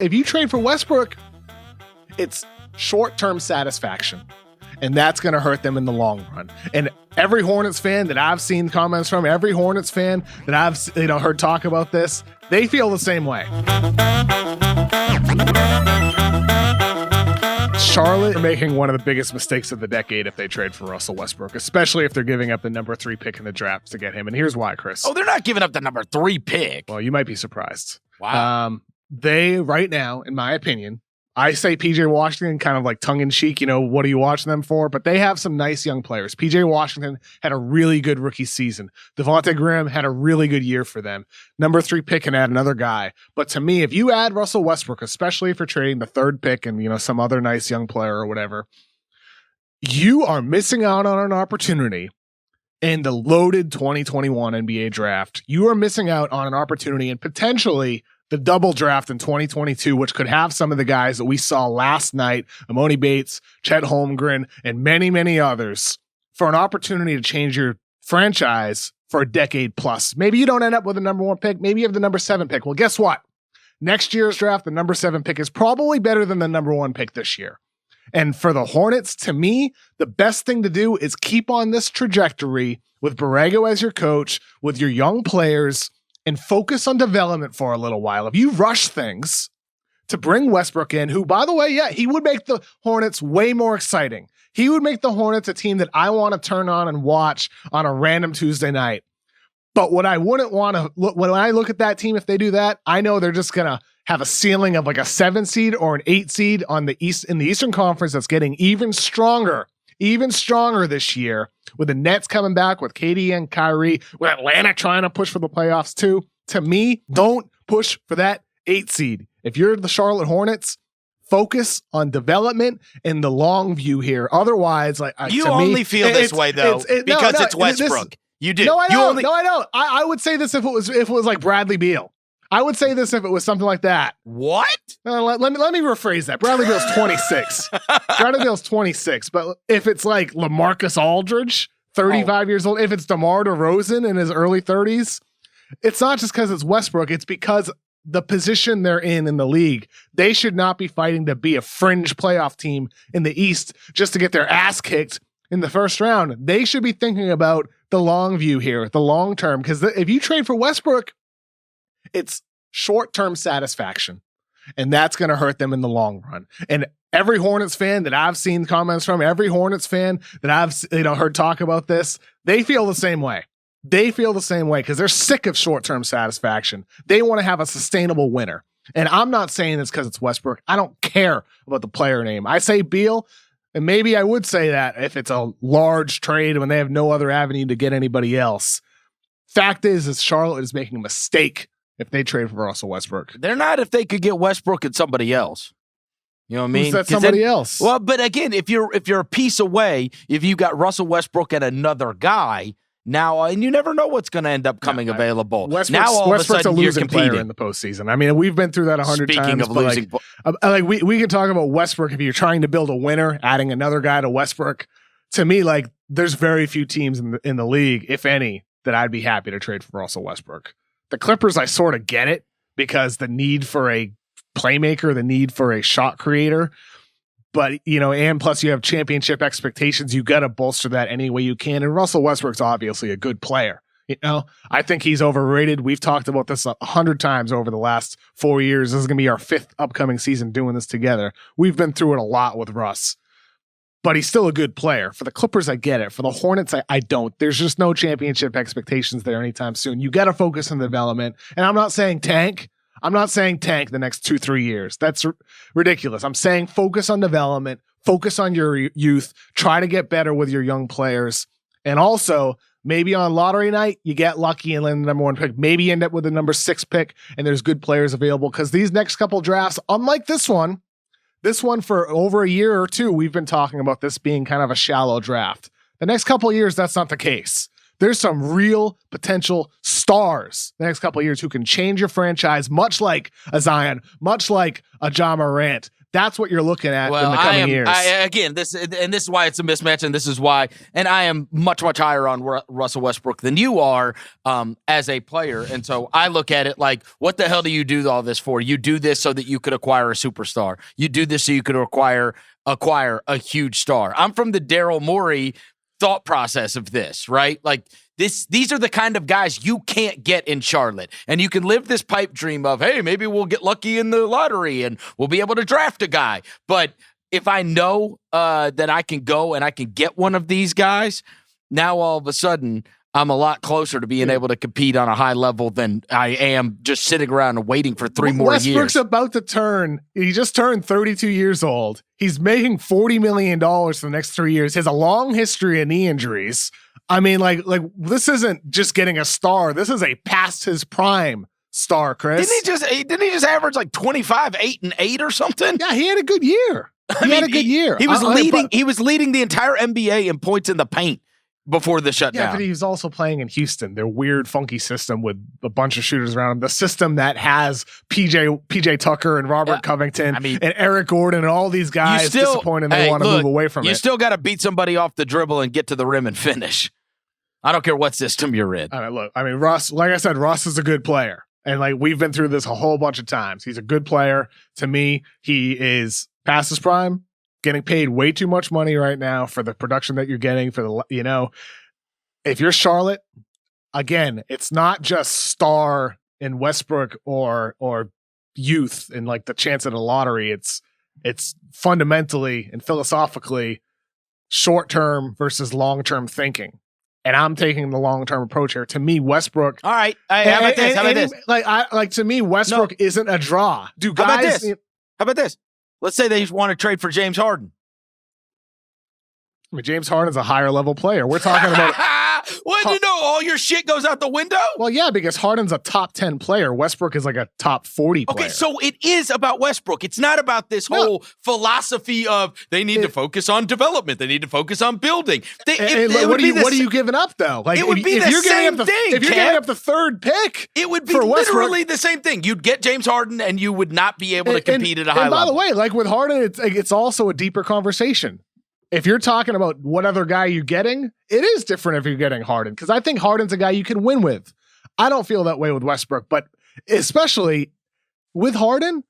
If you trade for Westbrook, it's short-term satisfaction, and that's going to hurt them in the long run. And every Hornets fan that I've seen comments from, every Hornets fan that I've heard talk about this, they feel the same way. Charlotte are making one of the biggest mistakes of the decade if they trade for Russell Westbrook, especially if they're giving up the number 3 pick in the draft to get him. And here's why, Chris. Oh, they're not giving up the number 3 pick. Well, you might be surprised. Wow. They, right now, in my opinion, I say PJ Washington kind of like tongue-in-cheek, what are you watching them for? But they have some nice young players. PJ Washington had a really good rookie season. Devontae Graham had a really good year for them. Number 3 pick and add another guy. But to me, if you add Russell Westbrook, especially if you're trading the 3rd pick and, some other nice young player or whatever, you are missing out on an opportunity in the loaded 2021 NBA draft. You are missing out on an opportunity and potentially the double draft in 2022, which could have some of the guys that we saw last night, Emoni Bates, Chet Holmgren, and many, many others, for an opportunity to change your franchise for a decade plus. Maybe you don't end up with the number 1 pick. Maybe you have the number 7 pick. Well, guess what? Next year's draft, the number 7 pick is probably better than the number 1 pick this year. And for the Hornets, to me, the best thing to do is keep on this trajectory with Borrego as your coach, with your young players, and focus on development for a little while. If you rush things to bring Westbrook in, who, by the way, he would make the Hornets way more exciting. He would make the Hornets a team that I want to turn on and watch on a random Tuesday night. But what I wouldn't want to look, when I look at that team, if they do that, I know they're just going to have a ceiling of like a 7 seed or an 8 seed on the East in the Eastern Conference that's getting even stronger this year, with the Nets coming back, with KD and Kyrie, with Atlanta trying to push for the playoffs too. To me, don't push for that 8 seed. If you're the Charlotte Hornets, focus on development and the long view here. Otherwise, you only feel this way though because it's Westbrook. You do. No, I don't. No, I don't. I would say this if it was like Bradley Beal. I would say this if it was something like that. What? Let me rephrase that. Bradley Beal's 26. Bradley Beal's 26. But if it's like LaMarcus Aldridge, 35 years old, if it's DeMar DeRozan in his early 30s, it's not just because it's Westbrook. It's because the position they're in the league, they should not be fighting to be a fringe playoff team in the East just to get their ass kicked in the first round. They should be thinking about the long view here, the long term. Because if you trade for Westbrook, it's short-term satisfaction, and that's going to hurt them in the long run. And every Hornets fan that I've seen comments from, every Hornets fan that I've heard talk about this, they feel the same way. They feel the same way because they're sick of short-term satisfaction. They want to have a sustainable winner. And I'm not saying this because it's Westbrook. I don't care about the player name. I say Beal, and maybe I would say that if it's a large trade when they have no other avenue to get anybody else. Fact is Charlotte is making a mistake if they trade for Russell Westbrook. They're not if they could get Westbrook and somebody else. You know what I mean? Who's that somebody else? Well, but again, if you're a piece away, if you got Russell Westbrook and another guy, now, and you never know what's going to end up coming available. Westbrook's a losing player in the postseason. I mean, we've been through that 100 times. Speaking of losing, we can talk about Westbrook. If you're trying to build a winner, adding another guy to Westbrook, to me, there's very few teams in the league, if any, that I'd be happy to trade for Russell Westbrook. The Clippers, I sort of get it because the need for a playmaker, the need for a shot creator. But, and plus you have championship expectations. You got to bolster that any way you can. And Russell Westbrook's obviously a good player. I think he's overrated. We've talked about this 100 times over the last 4 years. This is going to be our 5th upcoming season doing this together. We've been through it a lot with Russ. But he's still a good player. For the Clippers, I get it. For the Hornets, I don't. There's just no championship expectations there anytime soon. You got to focus on development. And I'm not saying tank. I'm not saying tank the next 2-3 years. That's ridiculous. I'm saying focus on development, focus on your youth, try to get better with your young players. And also, maybe on lottery night, you get lucky and land the number 1 pick. Maybe you end up with the number 6 pick and there's good players available. Because these next couple drafts, unlike this one for over a year or two, we've been talking about this being kind of a shallow draft. The next couple of years, that's not the case. There's some real potential stars the next couple of years who can change your franchise, much like a Zion, much like a Ja Morant. That's what you're looking at in the coming years. This is why it's a mismatch, and this is why, and I am much, much higher on Russell Westbrook than you are as a player. And so I look at it like, what the hell do you do all this for? You do this so that you could acquire a superstar. You do this so you could acquire a huge star. I'm from the Daryl Morey thought process of this, right? Like these are the kind of guys you can't get in Charlotte. And you can live this pipe dream of, hey, maybe we'll get lucky in the lottery and we'll be able to draft a guy. But if I know that I can go and I can get one of these guys, now all of a sudden I'm a lot closer to being able to compete on a high level than I am just sitting around and waiting for 3 more years. Westbrook's about to he just turned 32 years old. He's making $40 million for the next 3 years. He has a long history of knee injuries. I mean, like this isn't just getting a star. This is a past his prime star, Chris. Didn't he just average like 25, 8 and 8 or something? Yeah, he had a good year. He had a good year. He was leading the entire NBA in points in the paint before the shutdown. Yeah, but he was also playing in Houston, their weird, funky system with a bunch of shooters around him. The system that has PJ Tucker and Robert Covington and Eric Gordon and all these guys disappointed they want to move away from it. You still got to beat somebody off the dribble and get to the rim and finish. I don't care what system you're in. Russ, like I said, Russ is a good player. And like we've been through this a whole bunch of times. He's a good player. To me, he is past his prime. Getting paid way too much money right now for the production that you're getting if you're Charlotte, again, it's not just star in Westbrook or youth and like the chance at a lottery. It's fundamentally and philosophically short-term versus long-term thinking. And I'm taking the long-term approach here. To me, Westbrook. All right. How about this? To me, Westbrook isn't a draw. How about this? Let's say they want to trade for James Harden. I mean, James Harden's a higher level player. We're talking about. All your shit goes out the window? Well, yeah, because Harden's a top 10 player. Westbrook is like a top 40 player. Okay, so it is about Westbrook. It's not about this whole philosophy of they need to focus on development. They need to focus on building. What are you giving up, though? Like, it would be the same thing. If you're giving up the third pick, it would be literally the same thing. You'd get James Harden, and you would not be able to compete at a high level. By the way, like with Harden, it's also a deeper conversation. If you're talking about what other guy you're getting, it is different if you're getting Harden, because I think Harden's a guy you can win with. I don't feel that way with Westbrook, but especially with Harden,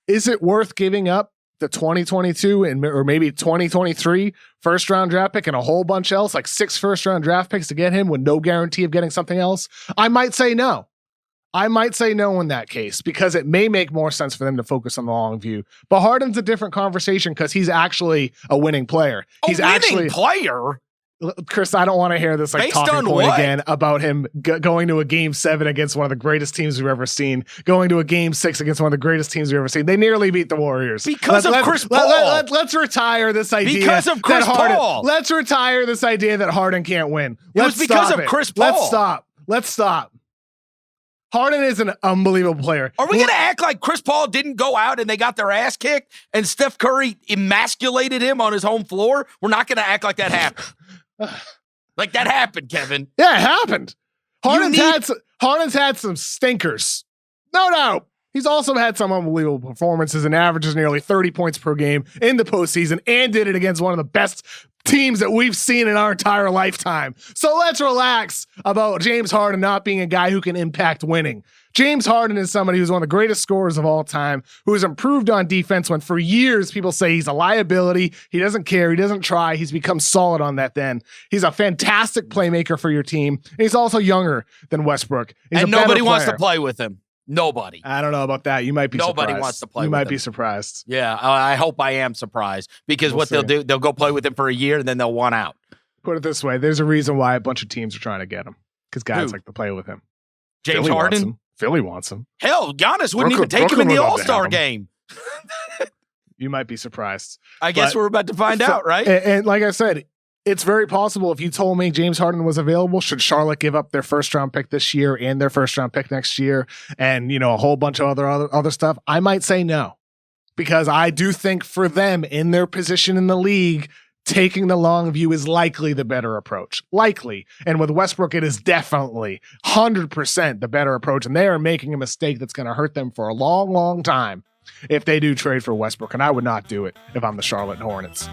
is it worth giving up the 2022 or maybe 2023 first-round draft pick and a whole bunch else, like 6 first-round draft picks to get him with no guarantee of getting something else? I might say no. In that case, because it may make more sense for them to focus on the long view. But Harden's a different conversation because he's actually a winning player. He's winning player? Chris, I don't want to hear this talking point again about him going to a game 7 against one of the greatest teams we've ever seen, going to a game 6 against one of the greatest teams we've ever seen. They nearly beat the Warriors. Because of Chris Paul. Let's retire this idea. Because of Chris Paul. Let's retire this idea that Harden can't win. Chris Paul. Let's stop. Harden is an unbelievable player. Are we going to act like Chris Paul didn't go out and they got their ass kicked and Steph Curry emasculated him on his home floor? We're not going to act like that happened. Like that happened, Kevin. Yeah, it happened. Harden's had some stinkers. No doubt. He's also had some unbelievable performances and averages nearly 30 points per game in the postseason and did it against one of the best teams that we've seen in our entire lifetime. So let's relax about James Harden not being a guy who can impact winning. James Harden is somebody who's one of the greatest scorers of all time, who has improved on defense when for years people say he's a liability. He doesn't care. He doesn't try. He's become solid on that then. He's a fantastic playmaker for your team. And he's also younger than Westbrook. And nobody wants to play with him. Nobody. I don't know about that. You might be surprised. Nobody wants to play with him. You might be surprised. Yeah, I hope I am surprised because they'll do, they'll go play with him for a year and then they'll want out. Put it this way. There's a reason why a bunch of teams are trying to get him because guys like to play with him. James Harden? Philly wants him. Hell, Giannis wouldn't even take him in the All-Star game. You might be surprised. I guess we're about to find out, right? And like I said, it's very possible if you told me James Harden was available, should Charlotte give up their first-round pick this year and their first-round pick next year and, a whole bunch of other stuff, I might say no. Because I do think for them in their position in the league, taking the long view is likely the better approach. Likely. And with Westbrook, it is definitely 100% the better approach. And they are making a mistake that's going to hurt them for a long, long time. if they do trade for Westbrook, and I would not do it if I'm the Charlotte Hornets.